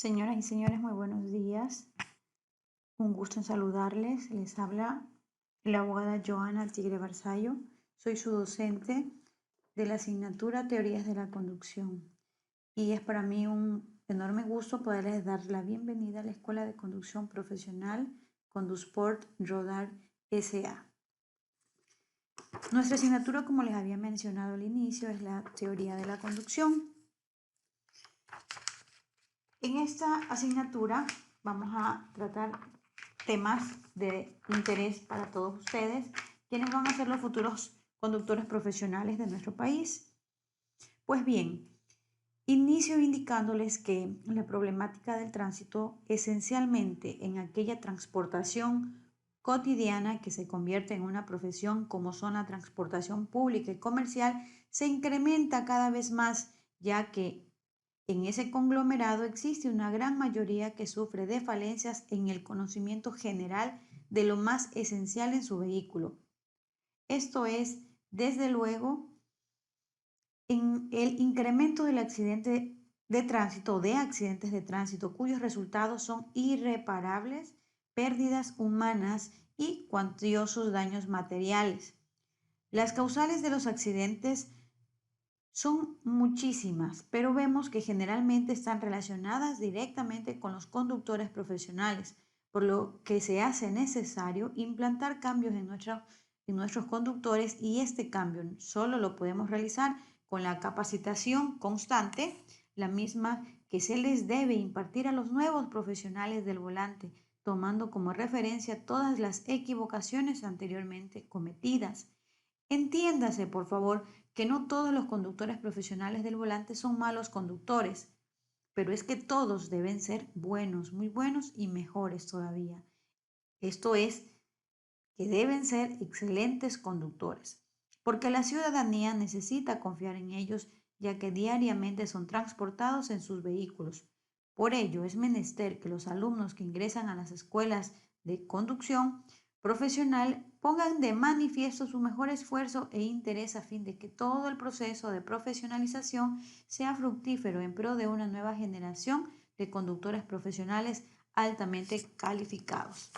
Señoras y señores, muy buenos días. Un gusto en saludarles. Les habla la abogada Joana Tigre Barzallo. Soy su docente de la asignatura Teorías de la Conducción. Y es para mí un enorme gusto poderles dar la bienvenida a la Escuela de Conducción Profesional Condusport Rodar S.A. Nuestra asignatura, como les había mencionado al inicio, es la Teoría de la Conducción. En esta asignatura vamos a tratar temas de interés para todos ustedes, quienes van a ser los futuros conductores profesionales de nuestro país. Pues bien, inicio indicándoles que la problemática del tránsito, esencialmente en aquella transportación cotidiana que se convierte en una profesión como son la transportación pública y comercial, se incrementa cada vez más, ya que en ese conglomerado existe una gran mayoría que sufre de falencias en el conocimiento general de lo más esencial en su vehículo. Esto es, desde luego, en el incremento del accidente de tránsito o de accidentes de tránsito cuyos resultados son irreparables, pérdidas humanas y cuantiosos daños materiales. Las causales de los accidentes son muchísimas, pero vemos que generalmente están relacionadas directamente con los conductores profesionales, por lo que se hace necesario implantar cambios en nuestros conductores, y este cambio solo lo podemos realizar con la capacitación constante, la misma que se les debe impartir a los nuevos profesionales del volante, tomando como referencia todas las equivocaciones anteriormente cometidas. Entiéndase, por favor, que no todos los conductores profesionales del volante son malos conductores, pero es que todos deben ser buenos, muy buenos y mejores todavía. Esto es, que deben ser excelentes conductores, porque la ciudadanía necesita confiar en ellos, ya que diariamente son transportados en sus vehículos. Por ello, es menester que los alumnos que ingresan a las escuelas de conducción profesional pongan de manifiesto su mejor esfuerzo e interés a fin de que todo el proceso de profesionalización sea fructífero en pro de una nueva generación de conductores profesionales altamente calificados.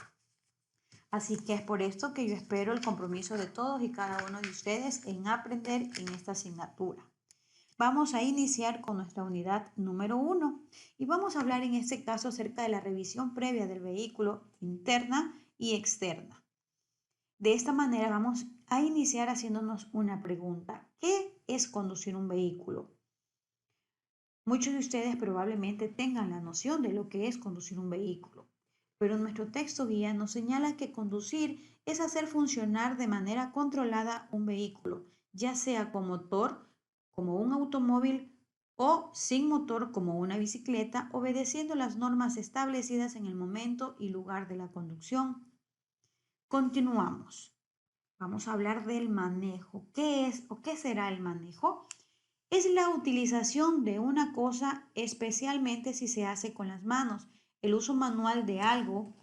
Así que es por esto que yo espero el compromiso de todos y cada uno de ustedes en aprender en esta asignatura. Vamos a iniciar con nuestra unidad número 1 y vamos a hablar en este caso acerca de la revisión previa del vehículo interna y externa. De esta manera vamos a iniciar haciéndonos una pregunta. ¿Qué es conducir un vehículo? Muchos de ustedes probablemente tengan la noción de lo que es conducir un vehículo, pero nuestro texto guía nos señala que conducir es hacer funcionar de manera controlada un vehículo, ya sea con motor, como un automóvil, o sin motor, como una bicicleta, obedeciendo las normas establecidas en el momento y lugar de la conducción. Continuamos. Vamos a hablar del manejo. ¿Qué es o qué será el manejo? Es la utilización de una cosa, especialmente si se hace con las manos, el uso manual de algo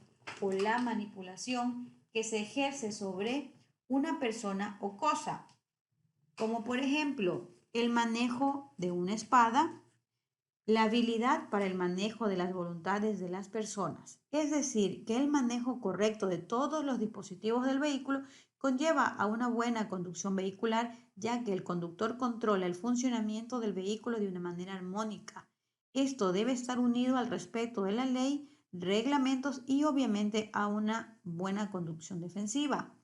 o la manipulación que se ejerce sobre una persona o cosa, como por ejemplo el manejo de una espada, la habilidad para el manejo de las voluntades de las personas. Es decir, que el manejo correcto de todos los dispositivos del vehículo conlleva a una buena conducción vehicular, ya que el conductor controla el funcionamiento del vehículo de una manera armónica. Esto debe estar unido al respeto de la ley, reglamentos y obviamente a una buena conducción defensiva.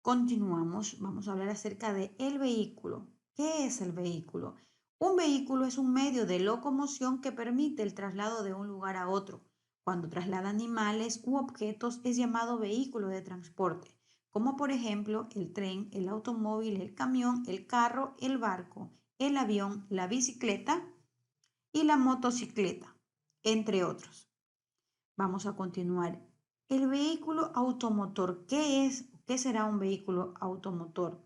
Continuamos, vamos a hablar acerca de el vehículo. ¿Qué es el vehículo? Un vehículo es un medio de locomoción que permite el traslado de un lugar a otro. Cuando traslada animales u objetos es llamado vehículo de transporte, como por ejemplo el tren, el automóvil, el camión, el carro, el barco, el avión, la bicicleta y la motocicleta, entre otros. Vamos a continuar. El vehículo automotor. ¿Qué es? ¿Qué será un vehículo automotor?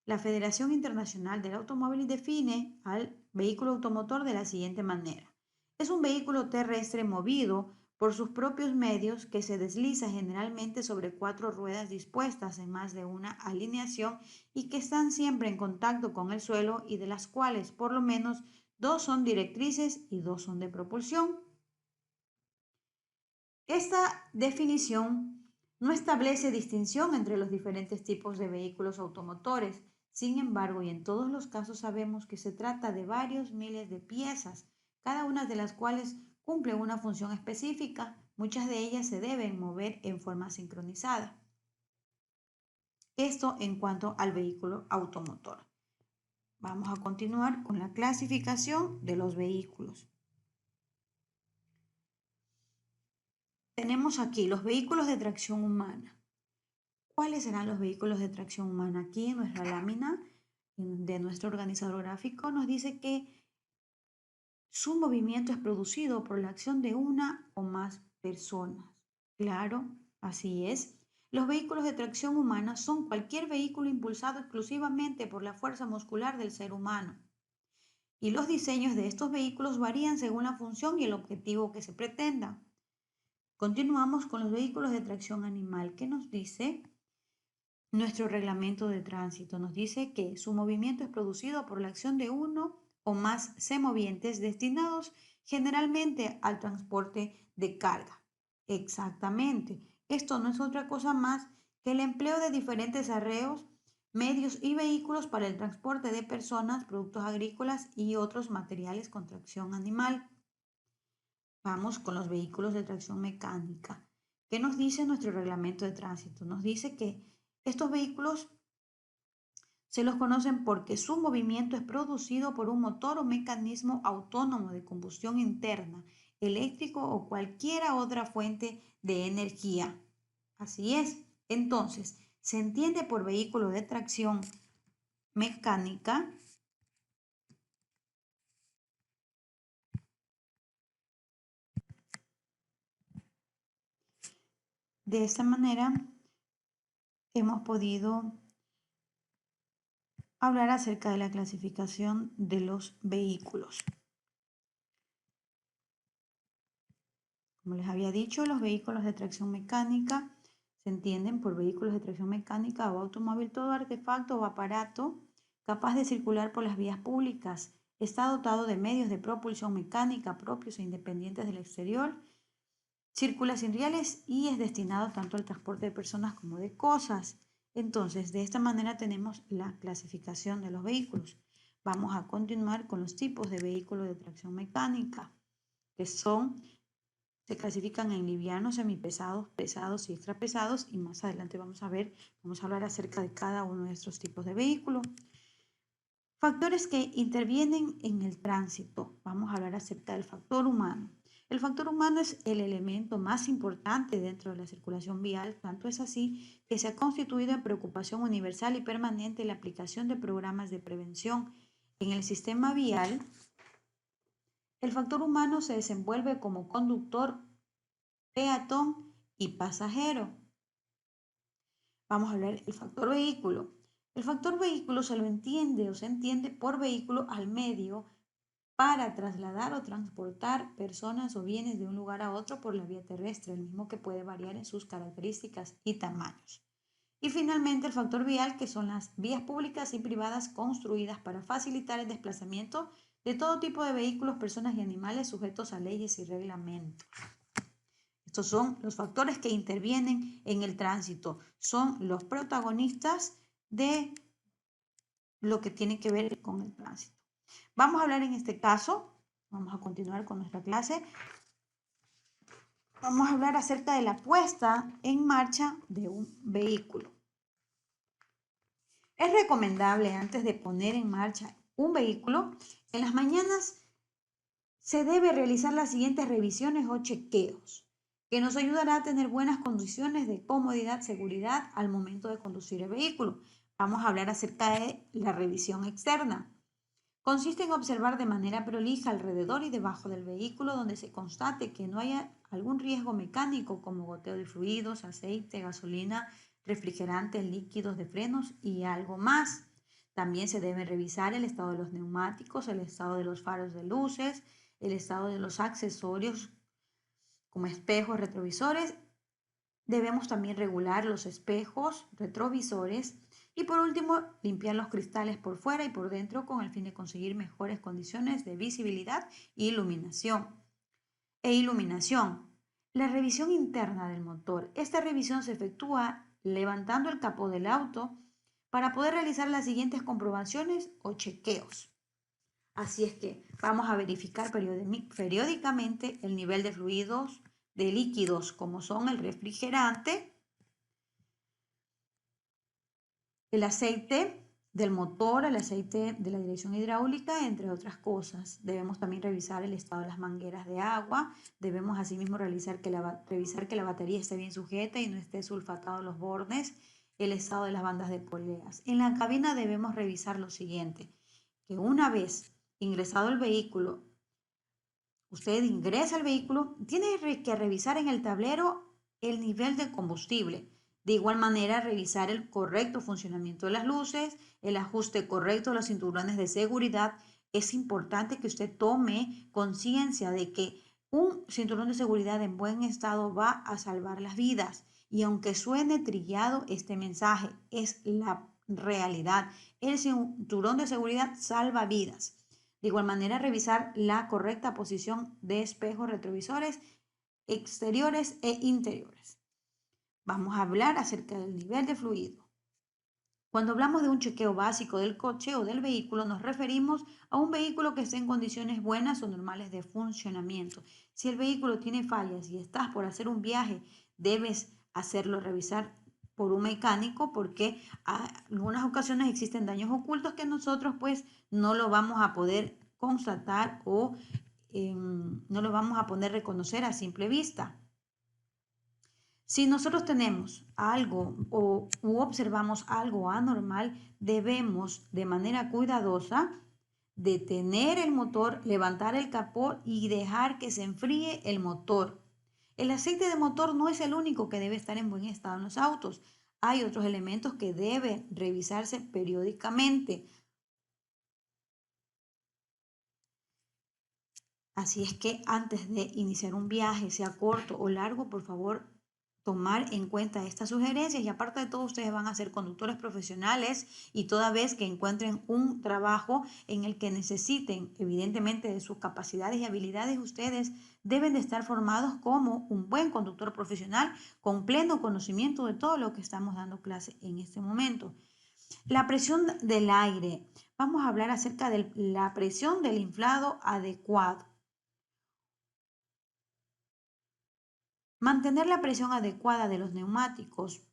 La Federación Internacional del Automóvil define al vehículo automotor de la siguiente manera. Es un vehículo terrestre movido por sus propios medios que se desliza generalmente sobre 4 ruedas dispuestas en más de una alineación y que están siempre en contacto con el suelo y de las cuales por lo menos 2 son directrices y 2 son de propulsión. Esta definición no establece distinción entre los diferentes tipos de vehículos automotores. Sin embargo, y en todos los casos sabemos que se trata de varios miles de piezas, cada una de las cuales cumple una función específica. Muchas de ellas se deben mover en forma sincronizada. Esto en cuanto al vehículo automotor. Vamos a continuar con la clasificación de los vehículos. Tenemos aquí los vehículos de tracción humana. ¿Cuáles serán los vehículos de tracción humana? Aquí en nuestra lámina de nuestro organizador gráfico nos dice que su movimiento es producido por la acción de una o más personas. Claro, así es. Los vehículos de tracción humana son cualquier vehículo impulsado exclusivamente por la fuerza muscular del ser humano. Y los diseños de estos vehículos varían según la función y el objetivo que se pretenda. Continuamos con los vehículos de tracción animal. ¿Qué nos dice? Nuestro reglamento de tránsito nos dice que su movimiento es producido por la acción de uno o más semovientes destinados generalmente al transporte de carga. Exactamente. Esto no es otra cosa más que el empleo de diferentes arreos, medios y vehículos para el transporte de personas, productos agrícolas y otros materiales con tracción animal. Vamos con los vehículos de tracción mecánica. ¿Qué nos dice nuestro reglamento de tránsito? Nos dice que estos vehículos se los conocen porque su movimiento es producido por un motor o mecanismo autónomo de combustión interna, eléctrico o cualquiera otra fuente de energía. Así es. Entonces, se entiende por vehículo de tracción mecánica de esta manera hemos podido hablar acerca de la clasificación de los vehículos. Como les había dicho, los vehículos de tracción mecánica se entienden por vehículos de tracción mecánica o automóvil, todo artefacto o aparato capaz de circular por las vías públicas. Está dotado de medios de propulsión mecánica propios e independientes del exterior, circula sin rieles y es destinado tanto al transporte de personas como de cosas. Entonces, de esta manera tenemos la clasificación de los vehículos. Vamos a continuar con los tipos de vehículos de tracción mecánica, que se clasifican en livianos, semipesados, pesados y extrapesados, y más adelante vamos a hablar acerca de cada uno de estos tipos de vehículos. Factores que intervienen en el tránsito. Vamos a hablar acerca del factor humano. El factor humano es el elemento más importante dentro de la circulación vial, tanto es así que se ha constituido en preocupación universal y permanente la aplicación de programas de prevención en el sistema vial. El factor humano se desenvuelve como conductor, peatón y pasajero. Vamos a hablar del factor vehículo. El factor vehículo se entiende por vehículo al medio para trasladar o transportar personas o bienes de un lugar a otro por la vía terrestre, el mismo que puede variar en sus características y tamaños. Y finalmente el factor vial, que son las vías públicas y privadas construidas para facilitar el desplazamiento de todo tipo de vehículos, personas y animales sujetos a leyes y reglamentos. Estos son los factores que intervienen en el tránsito, son los protagonistas de lo que tiene que ver con el tránsito. Vamos a hablar en este caso, vamos a continuar con nuestra clase, vamos a hablar acerca de la puesta en marcha de un vehículo. Es recomendable, antes de poner en marcha un vehículo, en las mañanas se debe realizar las siguientes revisiones o chequeos, que nos ayudará a tener buenas condiciones de comodidad, seguridad al momento de conducir el vehículo. Vamos a hablar acerca de la revisión externa. Consiste en observar de manera prolija alrededor y debajo del vehículo donde se constate que no haya algún riesgo mecánico como goteo de fluidos, aceite, gasolina, refrigerantes, líquidos de frenos y algo más. También se debe revisar el estado de los neumáticos, el estado de los faros de luces, el estado de los accesorios como espejos, retrovisores. Debemos también regular los espejos, retrovisores y por último limpiar los cristales por fuera y por dentro con el fin de conseguir mejores condiciones de visibilidad e iluminación. La revisión interna del motor. Esta revisión se efectúa levantando el capó del auto para poder realizar las siguientes comprobaciones o chequeos. Así es que vamos a verificar periódicamente el nivel de fluidos, de líquidos como son el refrigerante, el aceite del motor, el aceite de la dirección hidráulica, entre otras cosas. Debemos también revisar el estado de las mangueras de agua. Debemos asimismo revisar que la batería esté bien sujeta y no esté sulfatado los bordes, el estado de las bandas de poleas. En la cabina debemos revisar lo siguiente, que una vez ingresado el vehículo, usted ingresa al vehículo, tiene que revisar en el tablero el nivel de combustible. De igual manera, revisar el correcto funcionamiento de las luces, el ajuste correcto de los cinturones de seguridad. Es importante que usted tome conciencia de que un cinturón de seguridad en buen estado va a salvar las vidas. Y aunque suene trillado, este mensaje es la realidad. El cinturón de seguridad salva vidas. De igual manera, revisar la correcta posición de espejos retrovisores exteriores e interiores. Vamos a hablar acerca del nivel de fluido. Cuando hablamos de un chequeo básico del coche o del vehículo, nos referimos a un vehículo que esté en condiciones buenas o normales de funcionamiento. Si el vehículo tiene fallas y estás por hacer un viaje, debes hacerlo revisar por un mecánico porque en algunas ocasiones existen daños ocultos que nosotros pues no lo vamos a poder constatar o no lo vamos a poder reconocer a simple vista. Si nosotros tenemos algo u observamos algo anormal, debemos de manera cuidadosa detener el motor, levantar el capó y dejar que se enfríe el motor. El aceite de motor no es el único que debe estar en buen estado en los autos. Hay otros elementos que deben revisarse periódicamente. Así es que antes de iniciar un viaje, sea corto o largo, por favor, tomar en cuenta estas sugerencias. Y aparte de todo, ustedes van a ser conductores profesionales y toda vez que encuentren un trabajo en el que necesiten, evidentemente, de sus capacidades y habilidades, ustedes deben de estar formados como un buen conductor profesional con pleno conocimiento de todo lo que estamos dando clase en este momento. La presión del aire. Vamos a hablar acerca de la presión del inflado adecuado. Mantener la presión adecuada de los neumáticos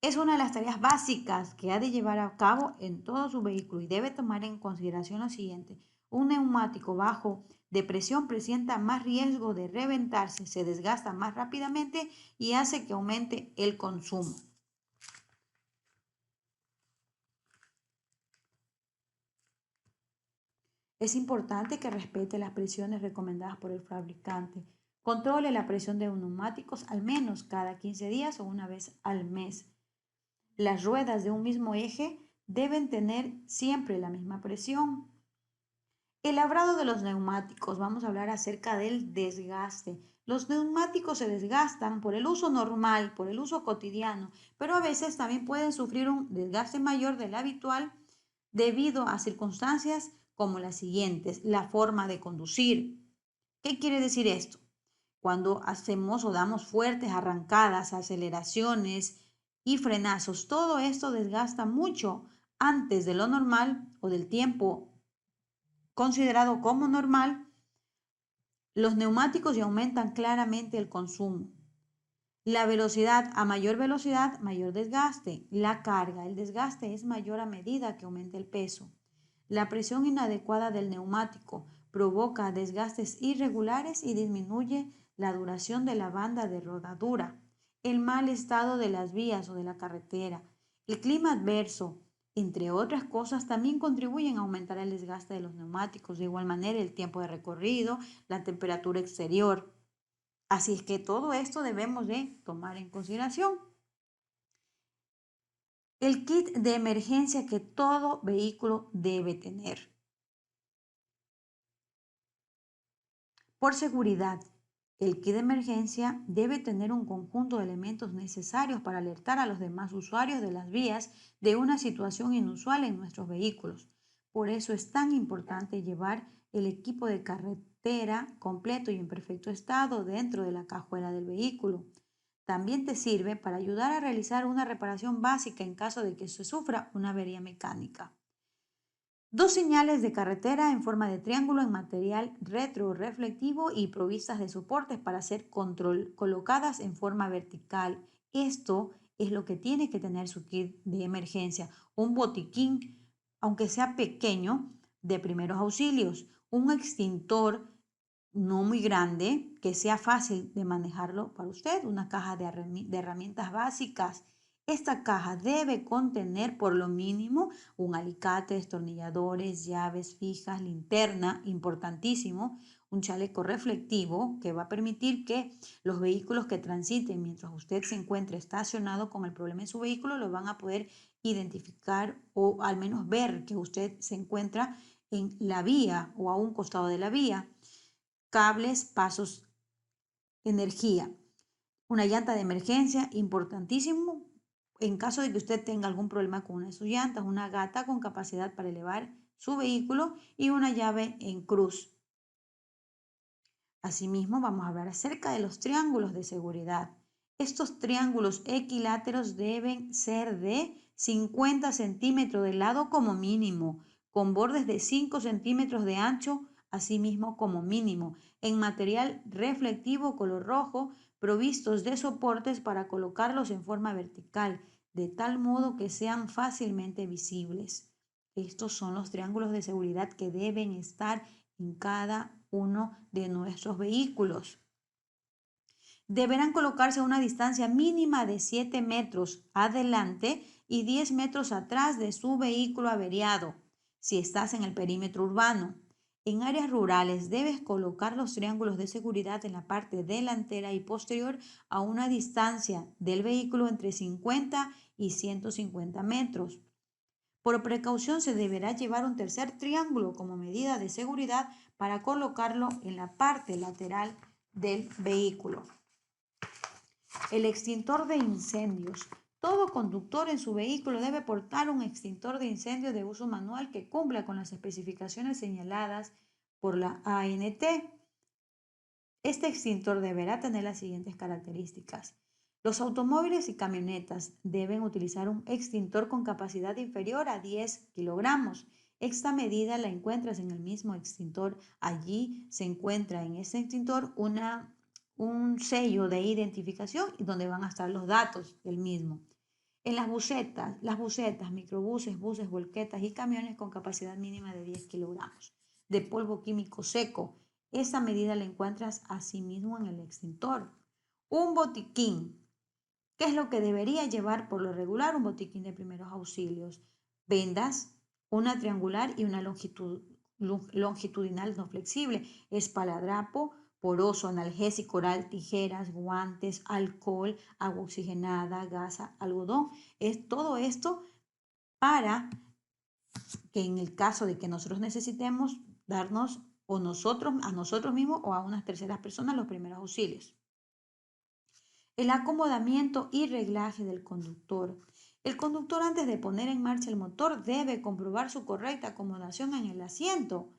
es una de las tareas básicas que ha de llevar a cabo en todo su vehículo y debe tomar en consideración lo siguiente. Un neumático bajo de presión presenta más riesgo de reventarse, se desgasta más rápidamente y hace que aumente el consumo. Es importante que respete las presiones recomendadas por el fabricante. Controle la presión de neumáticos al menos cada 15 días o una vez al mes. Las ruedas de un mismo eje deben tener siempre la misma presión. El labrado de los neumáticos. Vamos a hablar acerca del desgaste. Los neumáticos se desgastan por el uso normal, por el uso cotidiano, pero a veces también pueden sufrir un desgaste mayor del habitual debido a circunstancias como las siguientes. La forma de conducir. ¿Qué quiere decir esto? Cuando hacemos o damos fuertes arrancadas, aceleraciones y frenazos, todo esto desgasta mucho antes de lo normal o del tiempo considerado como normal los neumáticos y aumentan claramente el consumo. La velocidad, a mayor velocidad, mayor desgaste. La carga, el desgaste es mayor a medida que aumenta el peso. La presión inadecuada del neumático provoca desgastes irregulares y disminuye la duración de la banda de rodadura. El mal estado de las vías o de la carretera, el clima adverso, entre otras cosas, también contribuyen a aumentar el desgaste de los neumáticos. De igual manera, el tiempo de recorrido, la temperatura exterior. Así es que todo esto debemos de tomar en consideración. El kit de emergencia que todo vehículo debe tener. Por seguridad, el kit de emergencia debe tener un conjunto de elementos necesarios para alertar a los demás usuarios de las vías de una situación inusual en nuestros vehículos. Por eso es tan importante llevar el equipo de entera, completo y en perfecto estado dentro de la cajuela del vehículo. También te sirve para ayudar a realizar una reparación básica en caso de que se sufra una avería mecánica. Dos señales de carretera en forma de triángulo en material retroreflectivo y provistas de soportes para ser colocadas en forma vertical. Esto es lo que tiene que tener su kit de emergencia. Un botiquín, aunque sea pequeño, de primeros auxilios. Un extintor no muy grande, que sea fácil de manejarlo para usted. Una caja de herramientas básicas. Esta caja debe contener por lo mínimo un alicate, destornilladores, llaves fijas, linterna, importantísimo, un chaleco reflectivo que va a permitir que los vehículos que transiten mientras usted se encuentre estacionado con el problema en su vehículo lo van a poder identificar o al menos ver que usted se encuentra en la vía o a un costado de la vía. Cables, pasos, energía. Una llanta de emergencia, importantísimo, en caso de que usted tenga algún problema con una de sus llantas, una gata con capacidad para elevar su vehículo y una llave en cruz. Asimismo, vamos a hablar acerca de los triángulos de seguridad. Estos triángulos equiláteros deben ser de 50 centímetros de lado como mínimo, con bordes de 5 centímetros de ancho, asimismo como mínimo, en material reflectivo color rojo, provistos de soportes para colocarlos en forma vertical, de tal modo que sean fácilmente visibles. Estos son los triángulos de seguridad que deben estar en cada uno de nuestros vehículos. Deberán colocarse a una distancia mínima de 7 metros adelante y 10 metros atrás de su vehículo averiado, si estás en el perímetro urbano. En áreas rurales debes colocar los triángulos de seguridad en la parte delantera y posterior a una distancia del vehículo entre 50 y 150 metros. Por precaución se deberá llevar un tercer triángulo como medida de seguridad para colocarlo en la parte lateral del vehículo. El extintor de incendios. Todo conductor en su vehículo debe portar un extintor de incendios de uso manual que cumpla con las especificaciones señaladas por la ANT. Este extintor deberá tener las siguientes características. Los automóviles y camionetas deben utilizar un extintor con capacidad inferior a 10 kilogramos. Esta medida la encuentras en el mismo extintor. Allí se encuentra en ese extintor un sello de identificación y donde van a estar los datos del mismo. En las busetas, microbuses, buses, volquetas y camiones con capacidad mínima de 10 kilogramos de polvo químico seco. Esa medida la encuentras asimismo en el extintor. Un botiquín. ¿Qué es lo que debería llevar por lo regular un botiquín de primeros auxilios? Vendas, una triangular y una longitudinal no flexible, esparadrapo, poroso, analgésico oral, tijeras, guantes, alcohol, agua oxigenada, gasa, algodón. Es todo esto para que en el caso de que nosotros necesitemos darnos o a nosotros mismos o a unas terceras personas los primeros auxilios. El acomodamiento y reglaje del conductor. El conductor antes de poner en marcha el motor debe comprobar su correcta acomodación en el asiento,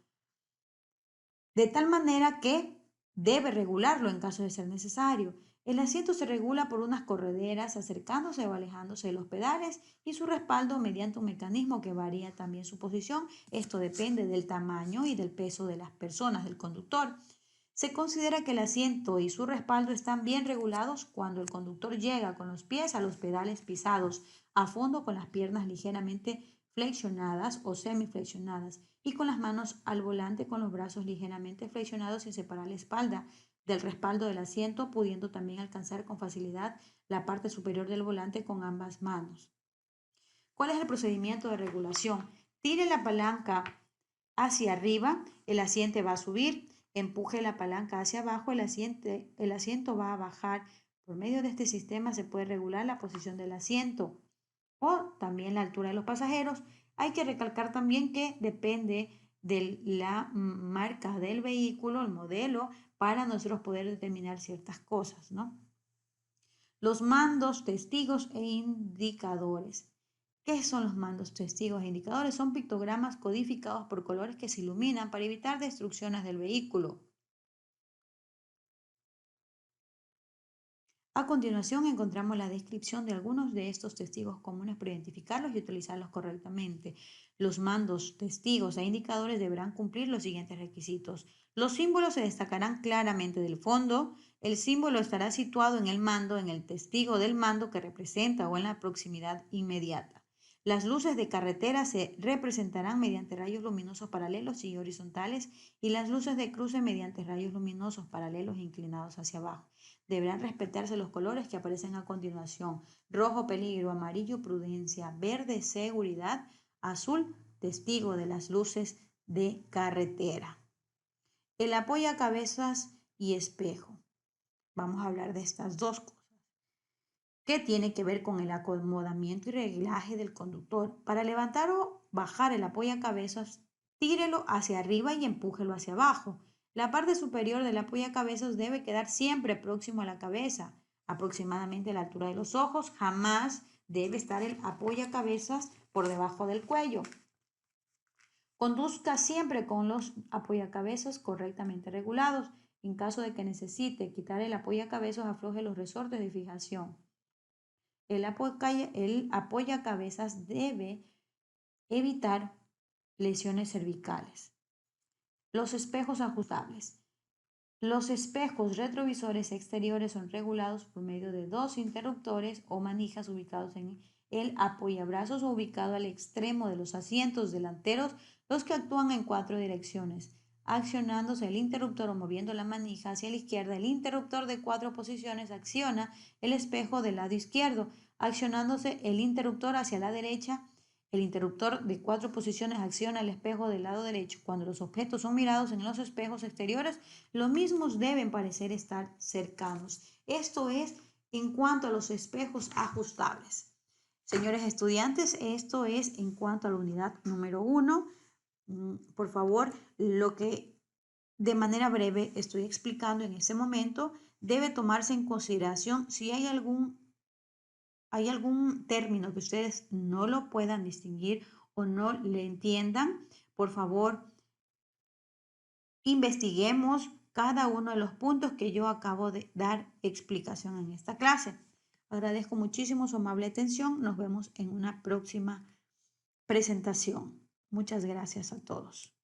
de tal manera que debe regularlo en caso de ser necesario. El asiento se regula por unas correderas acercándose o alejándose de los pedales y su respaldo mediante un mecanismo que varía también su posición. Esto depende del tamaño y del peso de las personas, del conductor. Se considera que el asiento y su respaldo están bien regulados cuando el conductor llega con los pies a los pedales pisados, a fondo con las piernas ligeramente flexionadas o semiflexionadas y con las manos al volante con los brazos ligeramente flexionados sin separar la espalda del respaldo del asiento, pudiendo también alcanzar con facilidad la parte superior del volante con ambas manos. ¿Cuál es el procedimiento de regulación? Tire la palanca hacia arriba, el asiento va a subir. Empuje la palanca hacia abajo, el asiento va a bajar. Por medio de este sistema se puede regular la posición del asiento o también la altura de los pasajeros. Hay que recalcar también que depende de la marca del vehículo, el modelo, para nosotros poder determinar ciertas cosas, ¿no? Los mandos, testigos e indicadores. ¿Qué son los mandos, testigos e indicadores? Son pictogramas codificados por colores que se iluminan para evitar destrucciones del vehículo. A continuación encontramos la descripción de algunos de estos testigos comunes para identificarlos y utilizarlos correctamente. Los mandos, testigos e indicadores deberán cumplir los siguientes requisitos. Los símbolos se destacarán claramente del fondo. El símbolo estará situado en el mando, en el testigo del mando que representa o en la proximidad inmediata. Las luces de carretera se representarán mediante rayos luminosos paralelos y horizontales y las luces de cruce mediante rayos luminosos paralelos e inclinados hacia abajo. Deberán respetarse los colores que aparecen a continuación: rojo, peligro; amarillo, prudencia; verde, seguridad; azul, testigo de las luces de carretera. El apoyacabezas y espejo. Vamos a hablar de estas dos cosas. ¿Qué tiene que ver con el acomodamiento y reglaje del conductor? Para levantar o bajar el apoyacabezas, tírelo hacia arriba y empújelo hacia abajo. La parte superior del apoyacabezas debe quedar siempre próximo a la cabeza, aproximadamente a la altura de los ojos. Jamás debe estar el apoyacabezas por debajo del cuello. Conduzca siempre con los apoyacabezas correctamente regulados. En caso de que necesite quitar el apoyacabezas, afloje los resortes de fijación. El apoyacabezas debe evitar lesiones cervicales. Los espejos ajustables. Los espejos retrovisores exteriores son regulados por medio de dos interruptores o manijas ubicados en el apoyabrazos o ubicado al extremo de los asientos delanteros, los que actúan en 4 direcciones. Accionándose el interruptor o moviendo la manija hacia la izquierda, el interruptor de 4 posiciones acciona el espejo del lado izquierdo. Accionándose el interruptor hacia la derecha, el interruptor de 4 posiciones acciona el espejo del lado derecho. Cuando los objetos son mirados en los espejos exteriores, los mismos deben parecer estar cercanos. Esto es en cuanto a los espejos ajustables. Señores estudiantes, esto es en cuanto a la unidad número 1. Por favor, lo que de manera breve estoy explicando en este momento debe tomarse en consideración. Si hay algún término que ustedes no lo puedan distinguir o no le entiendan, por favor, investiguemos cada uno de los puntos que yo acabo de dar explicación en esta clase. Agradezco muchísimo su amable atención. Nos vemos en una próxima presentación. Muchas gracias a todos.